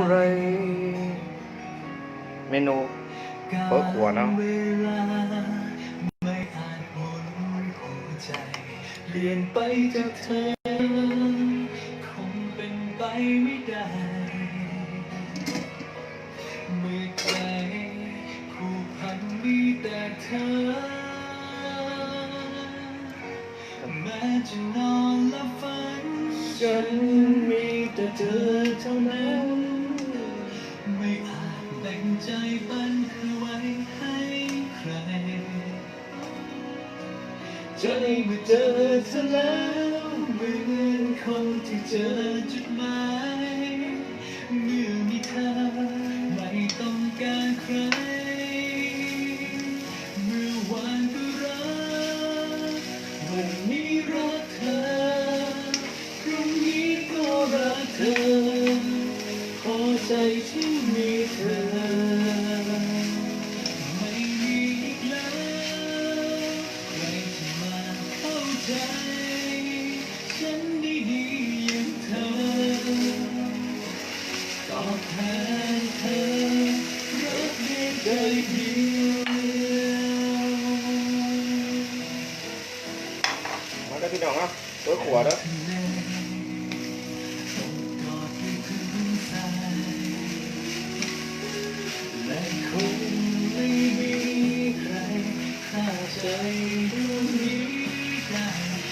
ไรเมนูเปิดขวดเนาะไม่อาจหมุนหัวใจเปลี่ยนไปจากเธอคงเป็นไปไม่ได้เมื่อใจผูกพันมีแต่เธอแม้จะนอนและฝันฉันมีแต่เธอเท่านั้นไม่อาจแบ่งใจปันเธอไว้ให้ใครใจเมื่อเจอเธอแล้วเหมือนคนที่เจอจุดหมายเมื่อมีเธอไม่ต้องการใครเมื่อวานก็รักวันนี้รักเธอพรุ่งนี้ก็รักเธอพอใจที่มีเธอไม่มีอีกแล้วใครจะมาเข้าใจฉันได้ดีอย่างเธอตอบแทนเธอรักเดียวใจเดียว มาได้พี่น้องเนาะเปิดขวดเด้อและคงไม่มีใครฆ่าใจดวงนี้ได้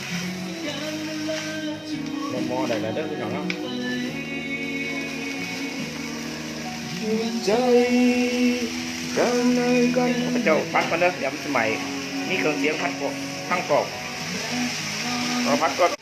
เมื่อการเวลาจะหมุน มอได้แล้วเด้อพี่น้องเนาะ ไปดวงใจ กันเลยกันพระเจ้าพัดกันเด้อเดี๋ยวมันสมัยมีเครื่องเสียงพัดกบพังกบเราพัดก่อน